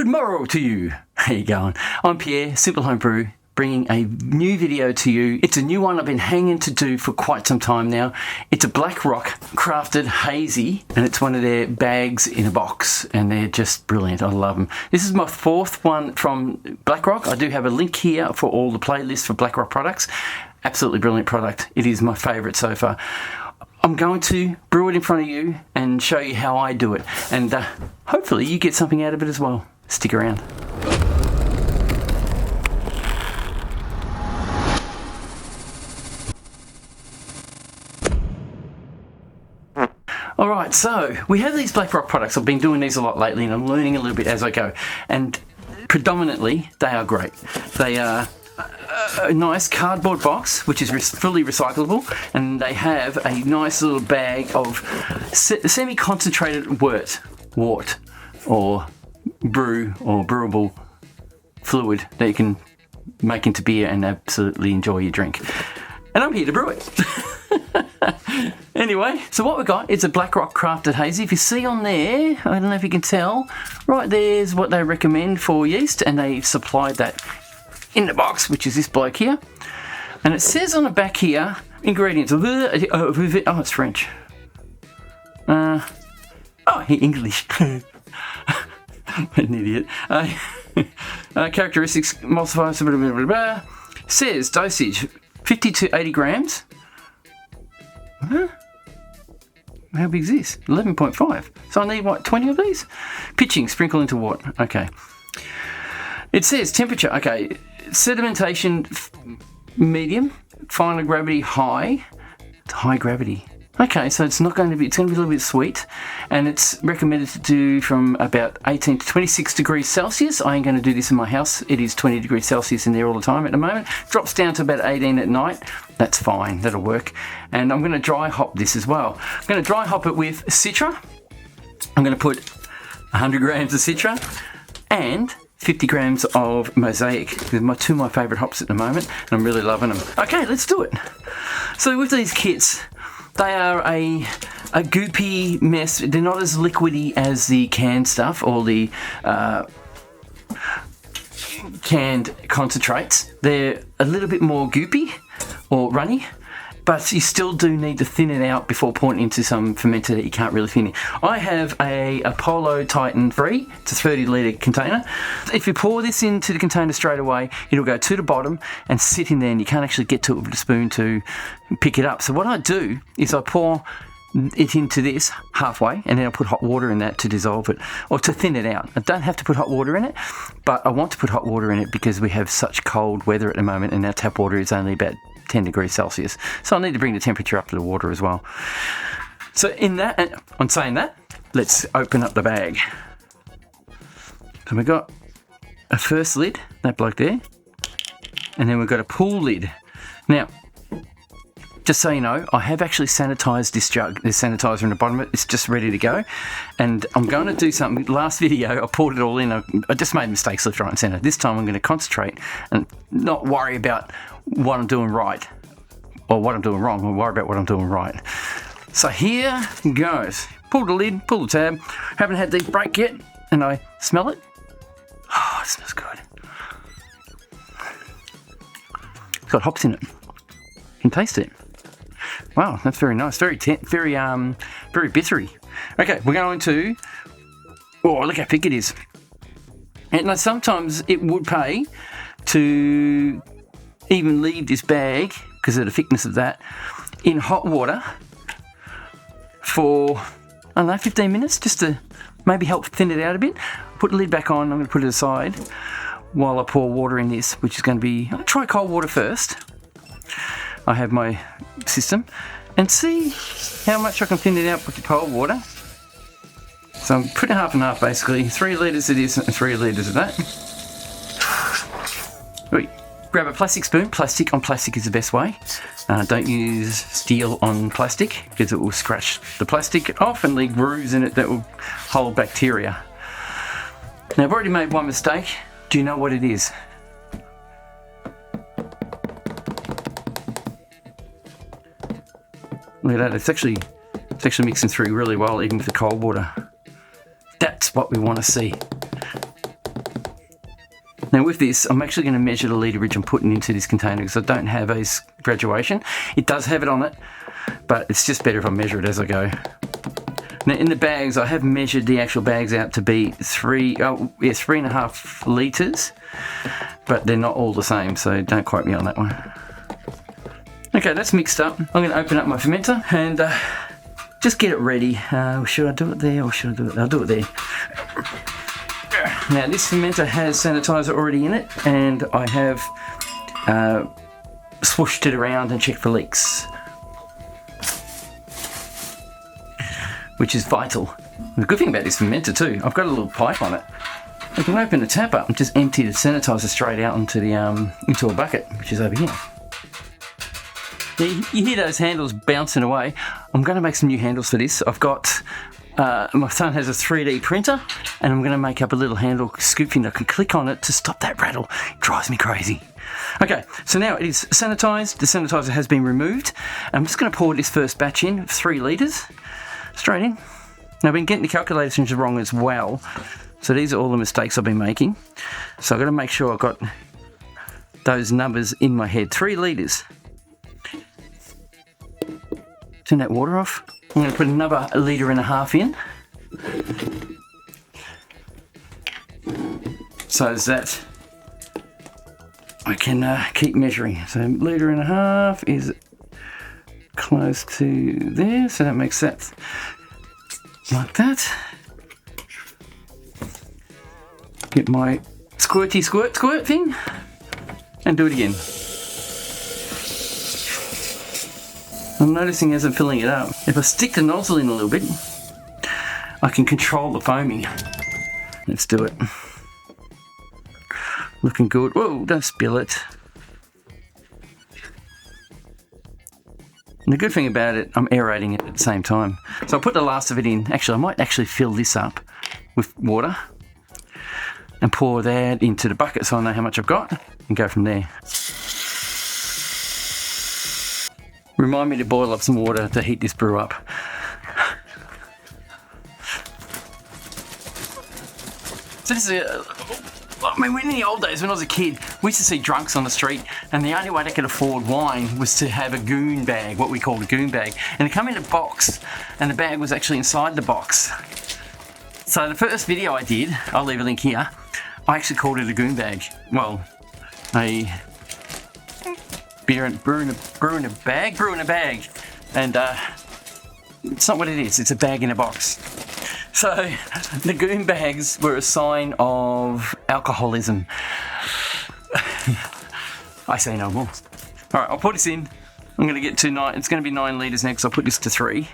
Good morrow to you. How you going? I'm Pierre, Simple Homebrew, bringing a new video to you. It's a new one I've been hanging to do for quite some time now. It's a Black Rock Crafted Hazy, and it's one of their bags in a box, and they're just brilliant. I love them. This is my fourth one from Black Rock. I do have a link here for all the playlists for Black Rock products. Absolutely brilliant product. It is my favourite so far. I'm going to brew it in front of you and show you how I do it, and hopefully you get something out of it as well. Stick around. Alright, so we have these Black Rock products. I've been doing these a lot lately and I'm learning a little bit as I go, and predominantly they are great. They are a nice cardboard box which is fully recyclable, and they have a nice little bag of semi-concentrated wort or brew or brewable fluid that you can make into beer and absolutely enjoy your drink. And I'm here to brew it. Anyway, so what we've got is a Black Rock Crafted Hazy. If you see on there, I don't know if you can tell, right there's what they recommend for yeast, and they supplied that in the box, which is this bloke here. And it says on the back here, ingredients. Oh, it's French. English. An idiot. Characteristics, emulsifiers, blah, blah, blah, blah. Says dosage 50 to 80 grams. Huh? How big is this? 11.5. So I need, what, 20 of these? Pitching, sprinkle into what? Okay. It says temperature. Okay. Sedimentation, medium. Final gravity, high. It's high gravity. Okay, so it's going to be a little bit sweet, and it's recommended to do from about 18 to 26 degrees Celsius. I ain't going to do this in my house. It is 20 degrees Celsius in there all the time at the moment. Drops down to about 18 at night. That's fine, that'll work. And I'm going to dry hop this as well. I'm going to dry hop it with Citra. I'm going to put 100 grams of Citra and 50 grams of Mosaic. They're two of my favourite hops at the moment, and I'm really loving them. Okay, let's do it. So with these kits, they are a goopy mess. They're not as liquidy as the canned stuff or the canned concentrates. They're a little bit more goopy or runny, but you still do need to thin it out before pouring into some fermenter that you can't really thin it. I have a Apollo Titan 3. It's a 30 litre container. If you pour this into the container straight away, it'll go to the bottom and sit in there, and you can't actually get to it with a spoon to pick it up. So what I do is I pour it into this halfway, and then I'll put hot water in that to dissolve it or to thin it out. I don't have to put hot water in it, but I want to put hot water in it because we have such cold weather at the moment, and our tap water is only about 10 degrees Celsius. So I need to bring the temperature up to the water as well. So on saying that, let's open up the bag. So we've got a first lid, that bloke there, and then we've got a pool lid. Now, just so you know, I have actually sanitized this jug. There's sanitizer in the bottom of it. It's just ready to go. And I'm going to do something. Last video, I poured it all in. I just made mistakes left, right, and center. This time I'm going to concentrate and not worry about what I'm doing right or what I'm doing wrong. I'll worry about what I'm doing right. So here goes. Pull the lid, pull the tab. Haven't had these break yet, and I smell it. Oh, it smells good. It's got hops in it. You can taste it. Wow, that's very nice. Very bittery. Okay, we're going to. Oh, look how thick it is. And now sometimes it would pay to even leave this bag, because of the thickness of that, in hot water for, I don't know, 15 minutes, just to maybe help thin it out a bit. Put the lid back on. I'm going to put it aside while I pour water in this, which is going to be. I'll try cold water first. I have my system, and see how much I can thin it out with the cold water. So I'm putting half and half, basically. 3 litres of this and 3 litres of that. Wait. Grab a plastic spoon. Plastic on plastic is the best way. Don't use steel on plastic, because it will scratch the plastic off and leave grooves in it that will hold bacteria. Now, I've already made one mistake. Do you know what it is? Look at that, it's actually mixing through really well, even with the cold water. That's what we want to see. Now with this, I'm actually going to measure the literage I'm putting into this container because I don't have a graduation. It does have it on it, but it's just better if I measure it as I go. Now in the bags, I have measured the actual bags out to be 3.5 litres, but they're not all the same, so don't quote me on that one. Okay, that's mixed up. I'm going to open up my fermenter and just get it ready. Should I do it there or should I do it? I'll do it there. Now this fermenter has sanitizer already in it, and I have swooshed it around and checked for leaks, which is vital. The good thing about this fermenter too, I've got a little pipe on it. I can open the tap up and just empty the sanitizer straight out into the into a bucket, which is over here. You hear those handles bouncing away. I'm going to make some new handles for this. I've got, my son has a 3D printer, and I'm going to make up a little handle scoop thing that I can click on it to stop that rattle. It drives me crazy. Okay, so now it is sanitized. The sanitizer has been removed. I'm just going to pour this first batch in, 3 litres, straight in. Now I've been getting the calculations wrong as well. So these are all the mistakes I've been making. So I've got to make sure I've got those numbers in my head. 3 litres. Turn that water off. I'm going to put another 1.5 litres in. So that I can keep measuring. So 1.5 litres is close to there. So that makes that like that. Get my squirty squirt thing and do it again. I'm noticing as I'm filling it up, if I stick the nozzle in a little bit, I can control the foaming. Let's do it. Looking good. Whoa, don't spill it. And the good thing about it, I'm aerating it at the same time. So I'll put the last of it in. Actually, I might actually fill this up with water and pour that into the bucket so I know how much I've got and go from there. Remind me to boil up some water to heat this brew up. So this is I mean, in the old days when I was a kid, we used to see drunks on the street, and the only way they could afford wine was to have a goon bag, what we called a goon bag. And it came in a box, and the bag was actually inside the box. So the first video I did, I'll leave a link here, I actually called it a goon bag. Well, a brew in a bag, and it's not what it is. It's a bag in a box. So the goon bags were a sign of alcoholism. I say no more. All right, I'll put this in. I'm going to get to 9. It's going to be 9 litres next. I'll put this to 3.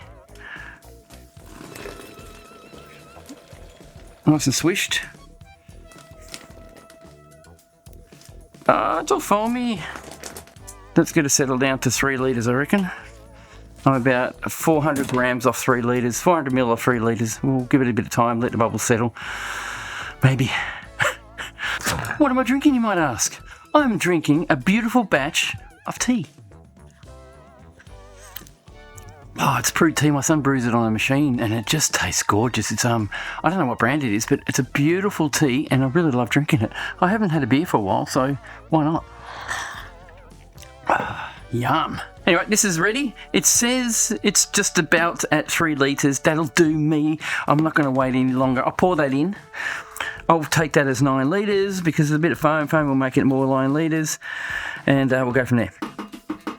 Nice and swished. It's all foamy. That's going to settle down to 3 litres, I reckon. I'm about 400 grams off 3 litres, 400 ml off 3 litres. We'll give it a bit of time, let the bubbles settle. Maybe. What am I drinking, you might ask? I'm drinking a beautiful batch of tea. Oh, it's brewed tea. My son brews it on a machine and it just tastes gorgeous. It's I don't know what brand it is, but it's a beautiful tea and I really love drinking it. I haven't had a beer for a while, so why not? Yum. Anyway, this is ready. It says it's just about at 3 litres. That'll do me. I'm not going to wait any longer. I'll pour that in. I'll take that as 9 litres because there's a bit of foam. Foam will make it more 9 litres. And we'll go from there.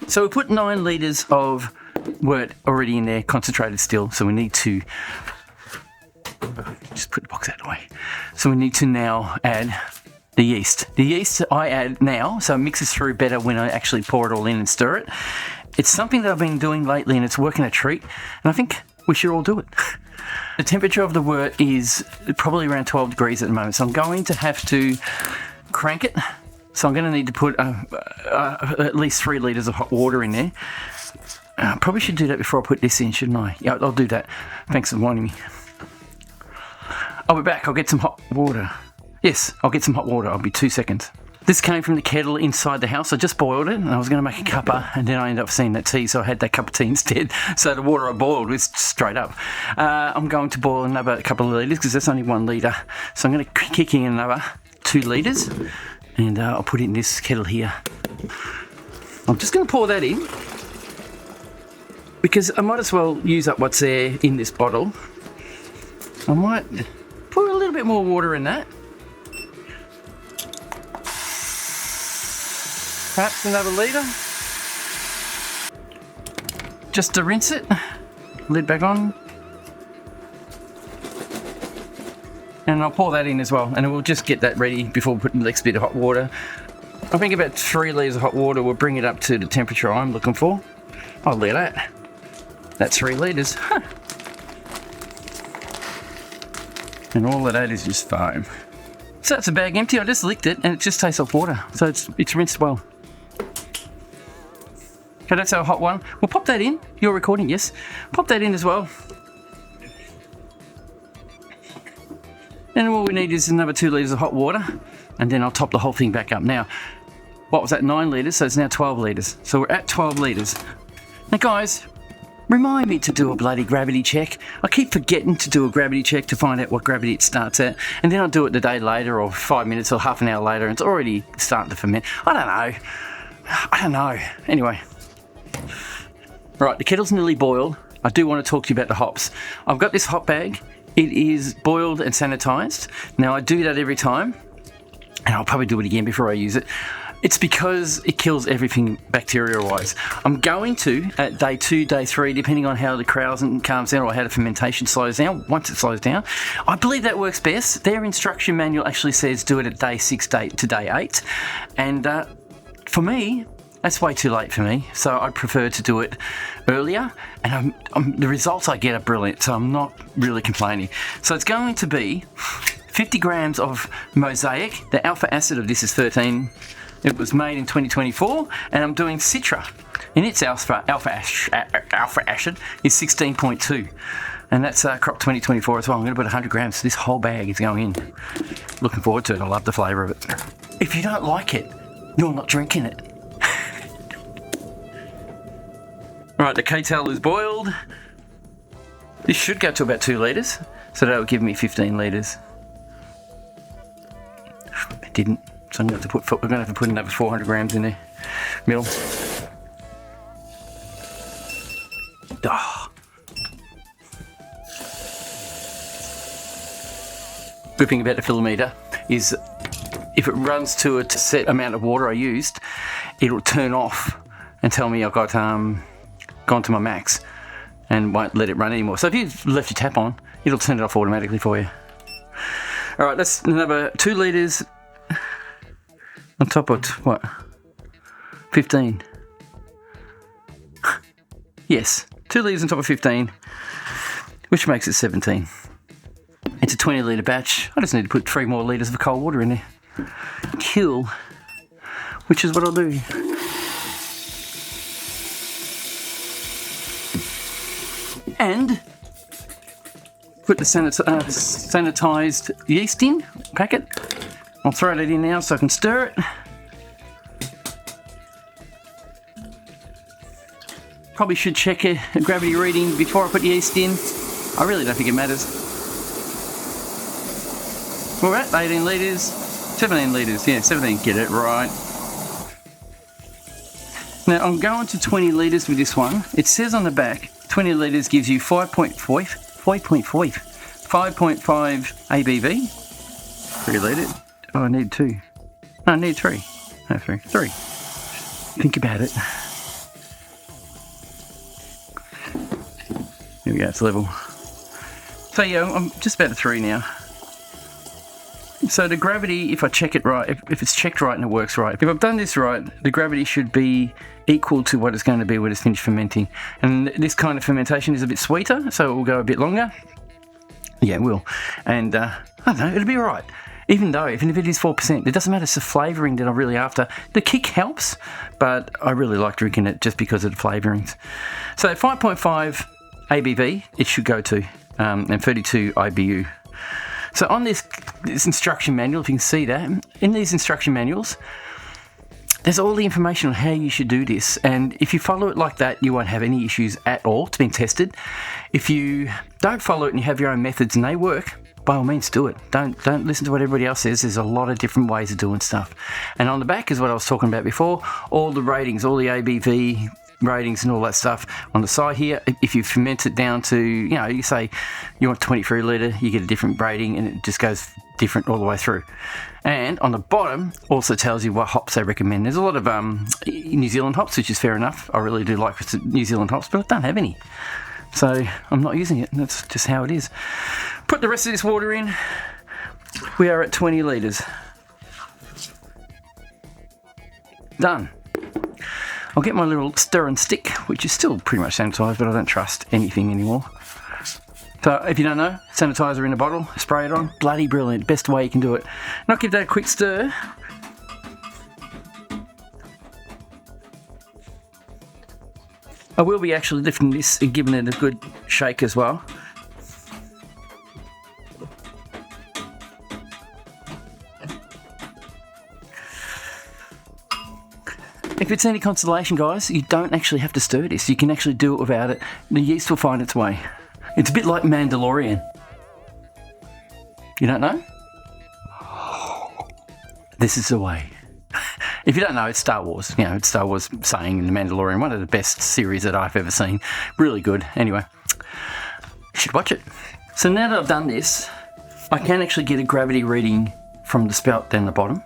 So we put 9 litres of wort already in there, concentrated still. So we need to... just put the box out of the way. So we need to now add... the yeast. The yeast I add now, so it mixes through better when I actually pour it all in and stir it. It's something that I've been doing lately and it's working a treat, and I think we should all do it. The temperature of the wort is probably around 12 degrees at the moment, so I'm going to have to crank it. So I'm going to need to put at least 3 litres of hot water in there. Probably should do that before I put this in, shouldn't I? Yeah, I'll do that. Thanks for warning me. I'll be back. I'll get some hot water. Yes, I'll get some hot water. I'll be 2 seconds. This came from the kettle inside the house. I just boiled it and I was going to make a cuppa and then I ended up seeing that tea, so I had that cup of tea instead. So the water I boiled was straight up. I'm going to boil another couple of litres because that's only 1 litre. So I'm going to kick in another 2 litres, and I'll put it in this kettle here. I'm just going to pour that in, because I might as well use up what's there in this bottle. I might put a little bit more water in that. Perhaps another litre. Just to rinse it. Lid back on. And I'll pour that in as well, and we'll just get that ready before we put the next bit of hot water. I think about 3 litres of hot water will bring it up to the temperature I'm looking for. Oh, look at that. That's 3 litres. Huh. And all of that is just foam. So that's a bag empty. I just licked it and it just tastes like water. So it's rinsed well. Okay, that's our hot one. We'll pop that in. You're recording, yes. Pop that in as well. And all we need is another 2 litres of hot water, and then I'll top the whole thing back up. Now, what was that, 9 litres? So it's now 12 litres. So we're at 12 litres. Now guys, remind me to do a bloody gravity check. I keep forgetting to do a gravity check to find out what gravity it starts at, and then I'll do it the day later or 5 minutes or half an hour later and it's already starting to ferment. I don't know. Anyway. Right, the kettle's nearly boiled. I do want to talk to you about the hops. I've got this hop bag. It is boiled and sanitized. Now I do that every time, and I'll probably do it again before I use it. It's because it kills everything bacteria-wise. I'm going to, at day 2, day 3, depending on how the carousing calms down or how the fermentation slows down, once it slows down, I believe that works best. Their instruction manual actually says do it at day 6 to day 8. And for me, that's way too late for me, so I prefer to do it earlier, and the results I get are brilliant, so I'm not really complaining. So it's going to be 50 grams of Mosaic. The alpha acid of this is 13. It was made in 2024, and I'm doing Citra, and its alpha acid is 16.2, and that's crop 2024 as well. I'm going to put 100 grams. This whole bag is going in. Looking forward to it. I love the flavour of it. If you don't like it, you're not drinking it. Right, the K-Tel is boiled. This should go to about 2 litres, so that'll give me 15 litres. It didn't, so we're going to have to put another 400 grams in there. Middle. Oh. Good thing about the fill-o-meter is if it runs to a set amount of water I used, it'll turn off and tell me I've got gone to my max and won't let it run anymore. So if you've left your tap on, it'll turn it off automatically for you. Alright, that's another 2 litres on top of what? 15. Yes, 2 litres on top of 15, which makes it 17. It's a 20 litre batch. I just need to put 3 more litres of cold water in there. Kill, which is what I'll do. And put the sanitized yeast in packet. I'll throw that in now so I can stir it. Probably should check a gravity reading before I put the yeast in. I really don't think it matters. We're at 18 litres, 17 litres, yeah, 17, get it right. Now I'm going to 20 litres with this one. It says on the back, 20 litres gives you 5.5 ABV. 3 litres. Oh, I need 2. No, I need 3. No, 3. 3. Think about it. Here we go, it's level. So yeah, I'm just about at 3 now. So the gravity, if I check it right, if it's checked right and it works right, if I've done this right, the gravity should be equal to what it's going to be when it's finished fermenting. And this kind of fermentation is a bit sweeter, so it will go a bit longer. Yeah, it will. And I don't know, it'll be all right. Even if it is 4%, it doesn't matter, it's the flavouring that I'm really after. The kick helps, but I really like drinking it just because of the flavourings. So 5.5 ABV, it should go to, and 32 IBU. So on this instruction manual, if you can see that, in these instruction manuals, there's all the information on how you should do this. And if you follow it like that, you won't have any issues at all. It's been tested. If you don't follow it and you have your own methods and they work, by all means do it. Don't listen to what everybody else says. There's a lot of different ways of doing stuff. And on the back is what I was talking about before, all the ratings, all the ABV ratings and all that stuff. On the side here, if you ferment it down to, you say you want 23 litre, you get a different rating and it just goes different all the way through. And on the bottom also tells you what hops they recommend. There's a lot of New Zealand hops, which is fair enough. I really do like New Zealand hops, but I don't have any. So I'm not using it. That's just how it is. Put the rest of this water in. We are at 20 litres. Done. I'll get my little stir and stick, which is still pretty much sanitised, but I don't trust anything anymore. So if you don't know, sanitizer in a bottle, spray it on, bloody brilliant, best way you can do it. And I'll give that a quick stir. I will be actually lifting this and giving it a good shake as well. If it's any consolation, guys, you don't actually have to stir this. You can actually do it without it. The yeast will find its way. It's a bit like Mandalorian. You don't know? This is the way. If you don't know, it's Star Wars. It's Star Wars saying in The Mandalorian, one of the best series that I've ever seen. Really good. Anyway, you should watch it. So now that I've done this, I can actually get a gravity reading from the spout down the bottom.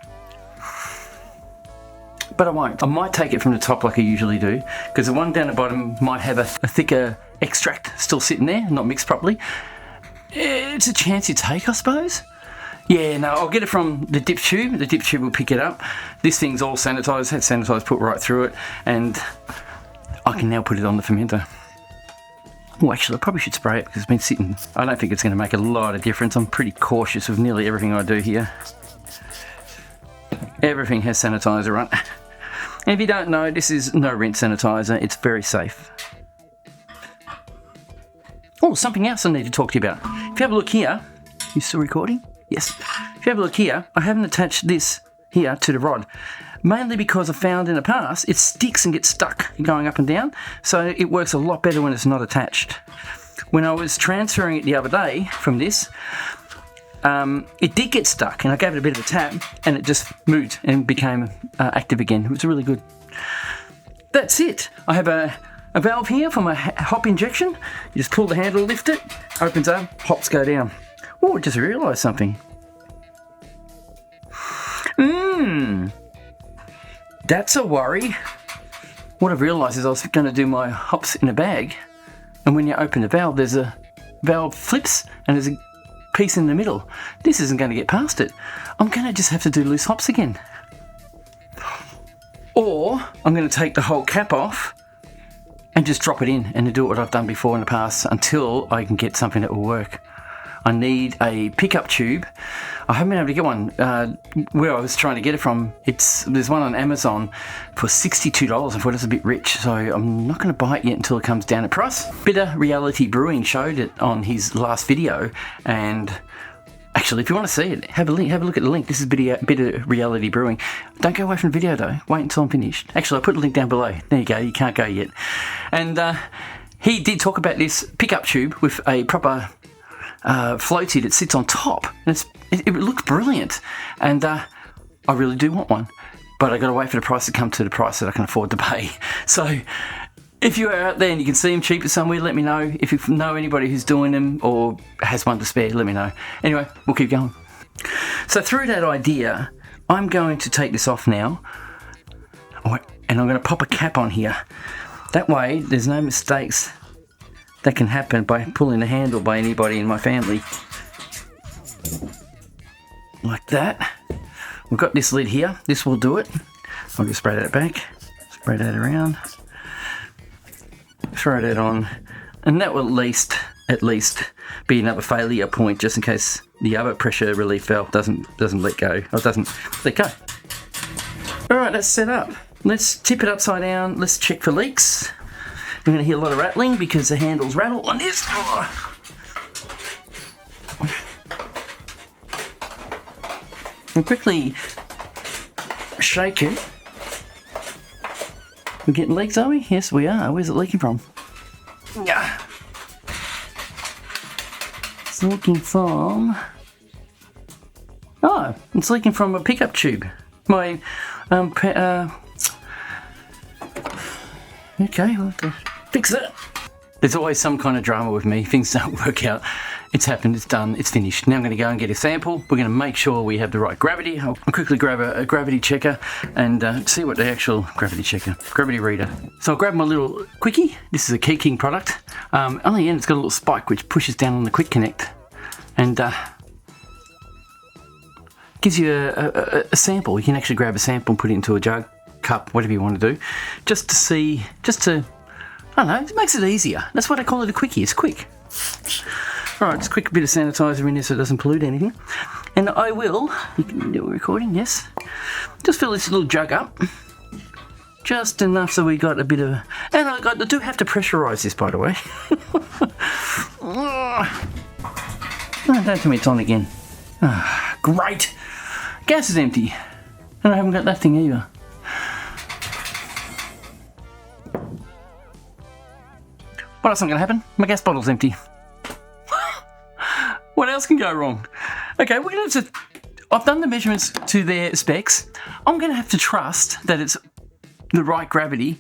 But I won't. I might take it from the top like I usually do, because the one down the bottom might have a thicker extract still sitting there, not mixed properly. It's a chance you take, I suppose. Yeah, no, I'll get it from the dip tube. The dip tube will pick it up. This thing's all sanitised, had sanitised put right through it, and I can now put it on the fermenter. Oh, actually, I probably should spray it because it's been sitting. I don't think it's going to make a lot of difference. I'm pretty cautious of nearly everything I do here. Everything has sanitizer on. And if you don't know, this is no rinse sanitizer. It's very safe. Oh, something else I need to talk to you about. If you have a look here, you still recording? Yes. If you have a look here, I haven't attached this here to the rod. Mainly because I found in the past, it sticks and gets stuck going up and down. So it works a lot better when it's not attached. When I was transferring it the other day from this, it did get stuck, and I gave it a bit of a tap, and it just moved and became active again. It was really good. That's it. I have a valve here for my hop injection. You just pull the handle, lift it, opens up, hops go down. Oh, I just realised something. That's a worry. What I've realised is I was going to do my hops in a bag, and when you open the valve, there's a valve flips, and there's a piece in the middle. This isn't going to get past it. I'm going to just have to do loose hops again. Or I'm going to take the whole cap off and just drop it in and do what I've done before in the past until I can get something that will work. I need a pickup tube. I haven't been able to get one. Where I was trying to get it from, there's one on Amazon for $62. I thought it's a bit rich, so I'm not going to buy it yet until it comes down in price. Bitter Reality Brewing showed it on his last video, and actually, if you want to see it, have a look at the link. This is Bitter Reality Brewing. Don't go away from the video though. Wait until I'm finished. Actually, I'll put the link down below. There you go. You can't go yet. And he did talk about this pickup tube with a proper floaty that sits on top, and it looks brilliant, and I really do want one, but I got to wait for the price to come to the price that I can afford to pay. So if you are out there and you can see them cheaper somewhere, let me know. If you know anybody who's doing them or has one to spare, let me know. Anyway, we'll keep going. So through that idea, I'm going to take this off now, and I'm going to pop a cap on here. That way there's no mistakes that can happen by pulling the handle by anybody in my family. Like that. We've got this lid here. This will do it. I'll just spray that back. Spray that around. Throw that on. And that will at least be another failure point just in case the other pressure relief valve doesn't let go. Or doesn't let go. Alright, that's set up. Let's tip it upside down. Let's check for leaks. We're going to hear a lot of rattling because the handles rattle on this. And quickly shake it. We're getting leaks, are we? Yes, we are. Where's it leaking from? Yeah. It's leaking from Oh, it's leaking from a pickup tube. My, okay, we'll have to fix that. There's always some kind of drama with me. Things don't work out. It's happened, it's done, it's finished. Now I'm going to go and get a sample. We're going to make sure we have the right gravity. I'll quickly grab a gravity checker and see what the actual gravity reader. So I'll grab my little quickie. This is a Key King product. On the end it's got a little spike which pushes down on the quick connect and gives you a sample. You can actually grab a sample and put it into a jug, cup, whatever you want to do. Just to, I don't know, it makes it easier. That's what I call it, a quickie. It's quick. Alright, just a quick bit of sanitizer in there so it doesn't pollute anything. And I will, you can do a recording, yes. Just fill this little jug up. Just enough so we got a bit of, and I do have to pressurise this, by the way. Oh, don't tell me it's on again. Ah, great. Gas is empty. And I haven't got that thing either. What else is going to happen? My gas bottle's empty. What else can go wrong? Okay, we're going to have to... I've done the measurements to their specs. I'm going to have to trust that it's the right gravity.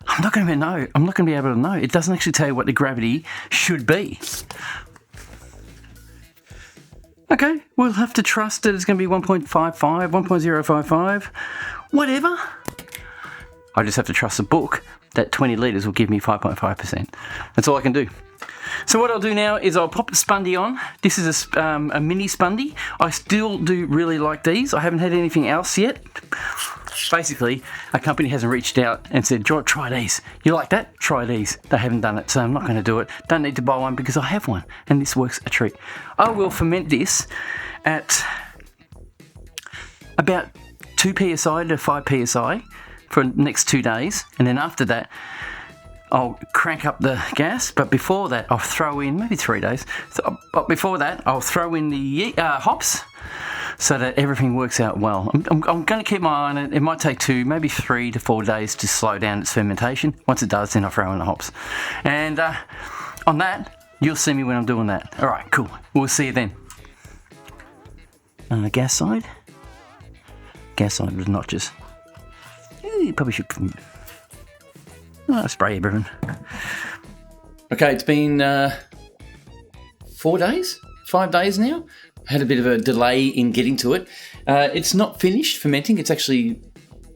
I'm not going to know. I'm not going to be able to know. It doesn't actually tell you what the gravity should be. Okay, we'll have to trust that it's going to be 1.55, 1.055, whatever. I just have to trust the book that 20 litres will give me 5.5%. That's all I can do. So what I'll do now is I'll pop the spundy on. This is a mini spundy. I still do really like these. I haven't had anything else yet. Basically, a company hasn't reached out and said, try these. You like that? Try these. They haven't done it, so I'm not going to do it. Don't need to buy one because I have one, and this works a treat. I will ferment this at about 2 psi to 5 psi for the next 2 days, and then after that, I'll crank up the gas, but before that, I'll throw in, maybe 3 days, but before that, I'll throw in the hops so that everything works out well. I'm going to keep my eye on it. It might take 2, maybe 3 to 4 days to slow down its fermentation. Once it does, then I'll throw in the hops. And on that, you'll see me when I'm doing that. All right, cool. We'll see you then. On the gas side with notches. You probably should... spray everything. Okay, it's been 4 days? 5 days now? Had a bit of a delay in getting to it. It's not finished fermenting, it's actually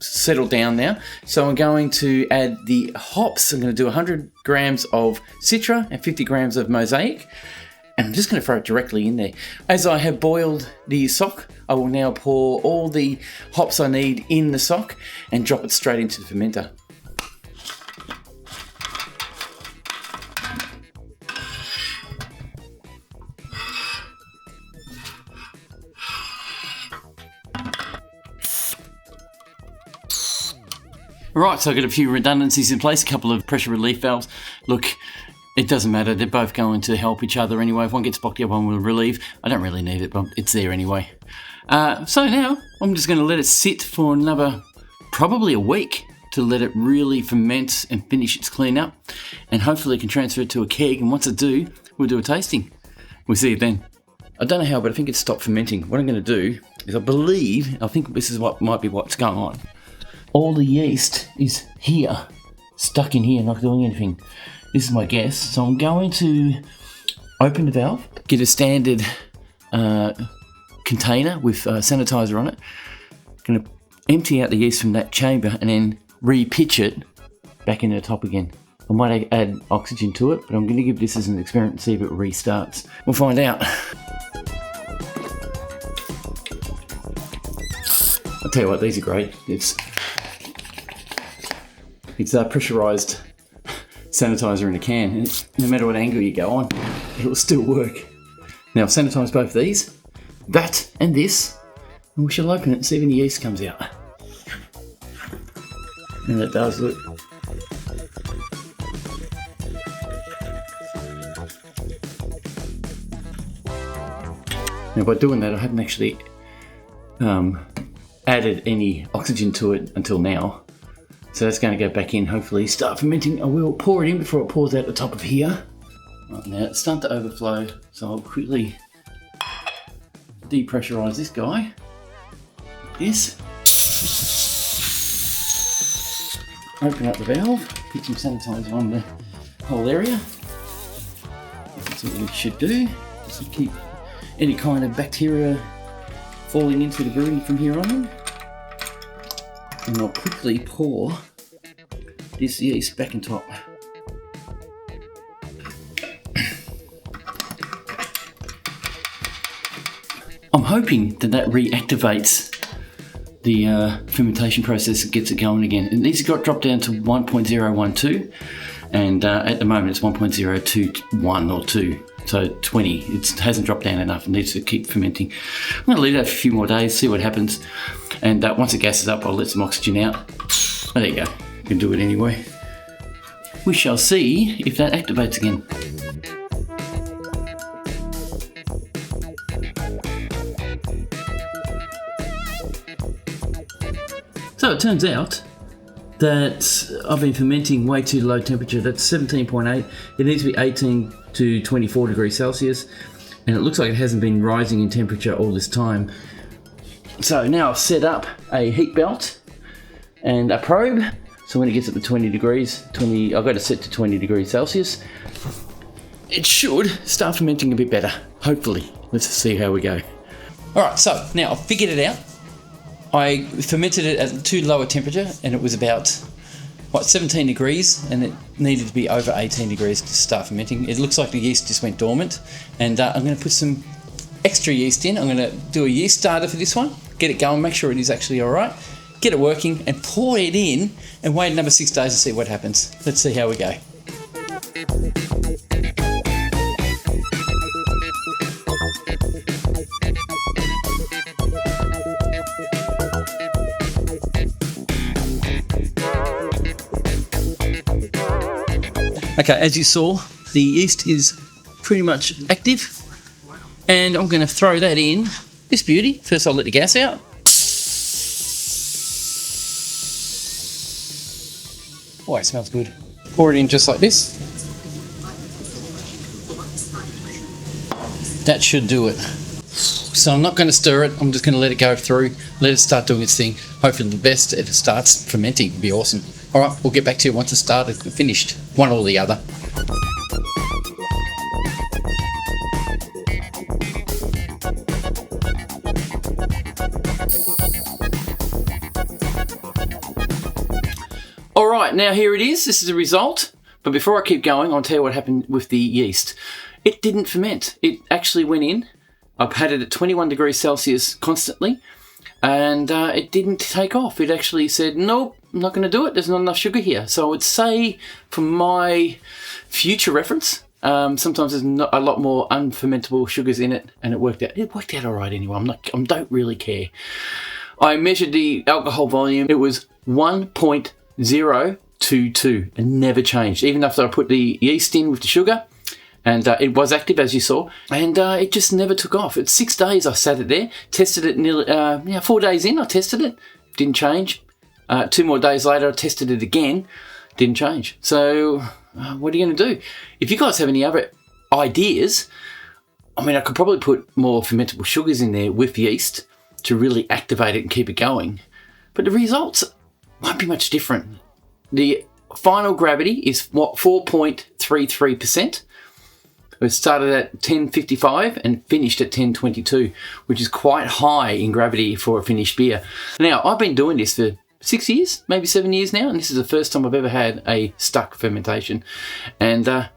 settled down now. So I'm going to add the hops. I'm going to do 100 grams of Citra and 50 grams of Mosaic. And I'm just going to throw it directly in there. As I have boiled the sock, I will now pour all the hops I need in the sock and drop it straight into the fermenter. Right, so I've got a few redundancies in place, a couple of pressure relief valves. Look, it doesn't matter, they're both going to help each other anyway. If one gets blocked, the other one will relieve. I don't really need it, but it's there anyway. So now, I'm just going to let it sit for another, probably a week, to let it really ferment and finish its cleanup. And hopefully I can transfer it to a keg, and once I do, we'll do a tasting. We'll see you then. I don't know how, but I think it's stopped fermenting. What I'm going to do is I think this is what might be what's going on. All the yeast is here, stuck in here, not doing anything. This is my guess. So I'm going to open the valve, get a standard container with sanitizer on it. Going to empty out the yeast from that chamber and then re-pitch it back into the top again. I might add oxygen to it, but I'm going to give this as an experiment and see if it restarts. We'll find out. I'll tell you what, these are great. It's pressurized sanitizer in a can, and no matter what angle you go on, it'll still work. Now I've sanitized both these, that and this, and we shall open it and see if any yeast comes out. And it does, look. Now by doing that, I haven't actually added any oxygen to it until now. So that's going to go back in, hopefully start fermenting. I will pour it in before it pours out the top of here. Right, now it's starting to overflow, so I'll quickly depressurise this guy. This. Open up the valve, put some sanitizer on the whole area. That's what we should do. Just to keep any kind of bacteria falling into the brewing from here on. And I'll quickly pour this yeast back on top. I'm hoping that reactivates the fermentation process and gets it going again. And these got dropped down to 1.012, and at the moment it's 1.021 or 2, so 20. It hasn't dropped down enough. It needs to keep fermenting. I'm going to leave that for a few more days, see what happens, and once the gas is up, I'll let some oxygen out. Oh, there you go. You can do it anyway. We shall see if that activates again. So it turns out that I've been fermenting way too low temperature. That's 17.8. It needs to be 18 to 24 degrees Celsius, and it looks like it hasn't been rising in temperature all this time. So now I've set up a heat belt and a probe. So when it gets up to 20 degrees, I've got it set to 20 degrees Celsius. It should start fermenting a bit better, hopefully. Let's see how we go. All right, so now I've figured it out. I fermented it at too low a temperature, and it was about 17 degrees, and it needed to be over 18 degrees to start fermenting. It looks like the yeast just went dormant, and I'm going to put some extra yeast in. I'm going to do a yeast starter for this one, get it going, make sure it is actually all right, get it working, and pour it in, and wait another 6 days to see what happens. Let's see how we go. Okay, as you saw, the yeast is pretty much active, and I'm going to throw that in this beauty. First I'll let the gas out. Oh, it smells good. Pour it in just like this. That should do it. So I'm not going to stir it, I'm just going to let it go through, let it start doing its thing. Hopefully the best, if it starts fermenting, it'd be awesome. Alright, we'll get back to you once it's started, finished, one or the other. Alright, now here it is, this is the result. But before I keep going, I'll tell you what happened with the yeast. It didn't ferment, it actually went in. I've had it at 21 degrees Celsius constantly, and it didn't take off. It actually said, nope, I'm not going to do it. There's not enough sugar here. So I would say, for my future reference, sometimes there's not a lot more unfermentable sugars in it, and it worked out. It worked out all right anyway. I don't really care. I measured the alcohol volume. It was 1.022 and never changed, even after I put the yeast in with the sugar. And it was active, as you saw, and it just never took off. It's 6 days I sat it there, tested it nearly, 4 days in, I tested it, didn't change. 2 more days later, I tested it again, didn't change. So what are you going to do? If you guys have any other ideas, I mean, I could probably put more fermentable sugars in there with yeast to really activate it and keep it going. But the results won't be much different. The final gravity is, 4.33%. It started at 1055 and finished at 1022, which is quite high in gravity for a finished beer. Now, I've been doing this for 6 years, maybe 7 years now, and this is the first time I've ever had a stuck fermentation. And the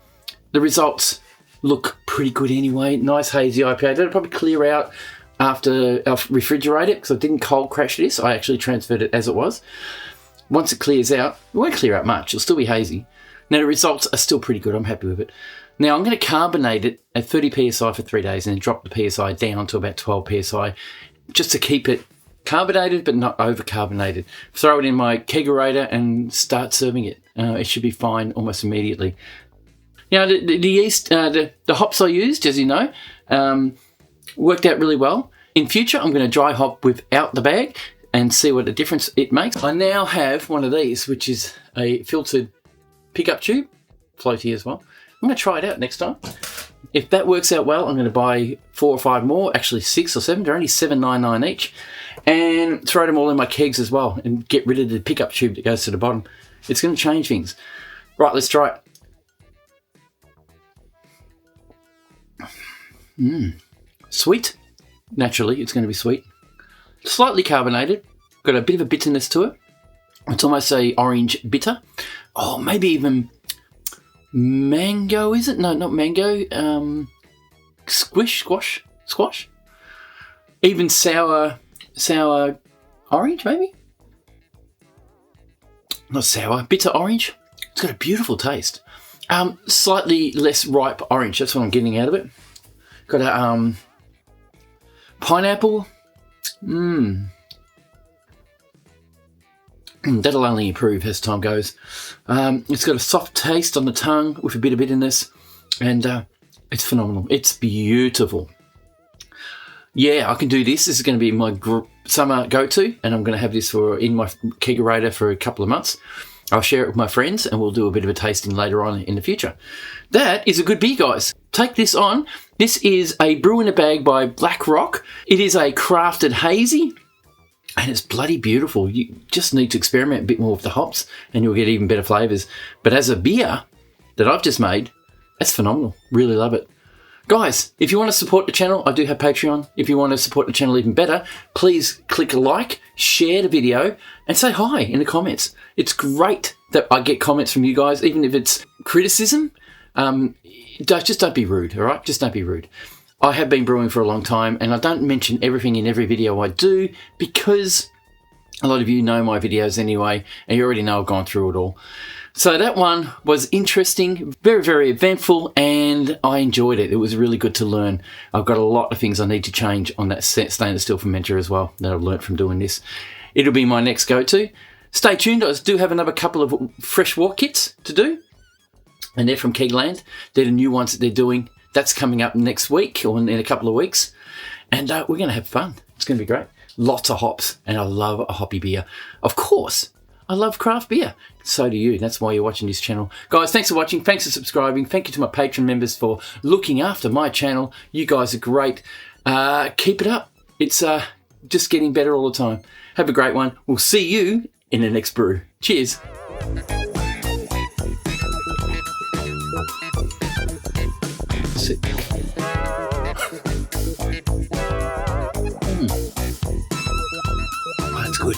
results look pretty good anyway. Nice hazy IPA. That'll probably clear out after I refrigerate it, because I didn't cold crash this. I actually transferred it as it was. Once it clears out, it won't clear out much. It'll still be hazy. Now, the results are still pretty good. I'm happy with it. Now, I'm going to carbonate it at 30 psi for 3 days and then drop the psi down to about 12 psi just to keep it carbonated but not over-carbonated. Throw it in my kegerator and start serving it. It should be fine almost immediately. Now, the yeast, the hops I used, as you know, worked out really well. In future, I'm going to dry hop without the bag and see what a difference it makes. I now have one of these, which is a filtered pickup tube, floaty as well. I'm going to try it out next time. If that works out well, I'm going to buy 4 or 5 more, actually 6 or 7. They're only $7.99 each, and throw them all in my kegs as well, and get rid of the pickup tube that goes to the bottom. It's going to change things. Right, let's try it. Sweet. Naturally, it's going to be sweet. Slightly carbonated. Got a bit of a bitterness to it. It's almost a orange bitter. Oh, maybe even mango, is it? No, not mango. Squash. Even sour orange, maybe? Not sour, bitter orange. It's got a beautiful taste. Slightly less ripe orange. That's what I'm getting out of it. Got a pineapple. That'll only improve as time goes. It's got a soft taste on the tongue with a bit of bitterness, and it's phenomenal. It's beautiful. Yeah, I can do this. This is going to be my summer go-to, and I'm going to have this in my kegerator for a couple of months. I'll share it with my friends, and we'll do a bit of a tasting later on in the future. That is a good beer, guys. Take this on. This is a Brew in a Bag by Black Rock. It is a Crafted Hazy, and it's bloody beautiful. You just need to experiment a bit more with the hops, and you'll get even better flavours. But as a beer that I've just made, that's phenomenal. Really love it. Guys, if you want to support the channel, I do have Patreon. If you want to support the channel even better, please click a like, share the video, and say hi in the comments. It's great that I get comments from you guys, even if it's criticism. Just don't be rude, all right? Just don't be rude. I have been brewing for a long time, and I don't mention everything in every video I do because a lot of you know my videos anyway, and you already know I've gone through it all. So that one was interesting, very, very eventful, and I enjoyed it. It was really good to learn. I've got a lot of things I need to change on that stainless steel fermenter as well that I've learned from doing this. It'll be my next go-to. Stay tuned. I do have another couple of fresh walk kits to do, and they're from Kegland. They're the new ones that they're doing. That's coming up next week or in a couple of weeks, and we're going to have fun. It's going to be great. Lots of hops, and I love a hoppy beer. Of course, I love craft beer. So do you. That's why you're watching this channel. Guys, thanks for watching. Thanks for subscribing. Thank you to my Patreon members for looking after my channel. You guys are great. Keep it up. It's just getting better all the time. Have a great one. We'll see you in the next brew. Cheers. Sit. Oh, that's good.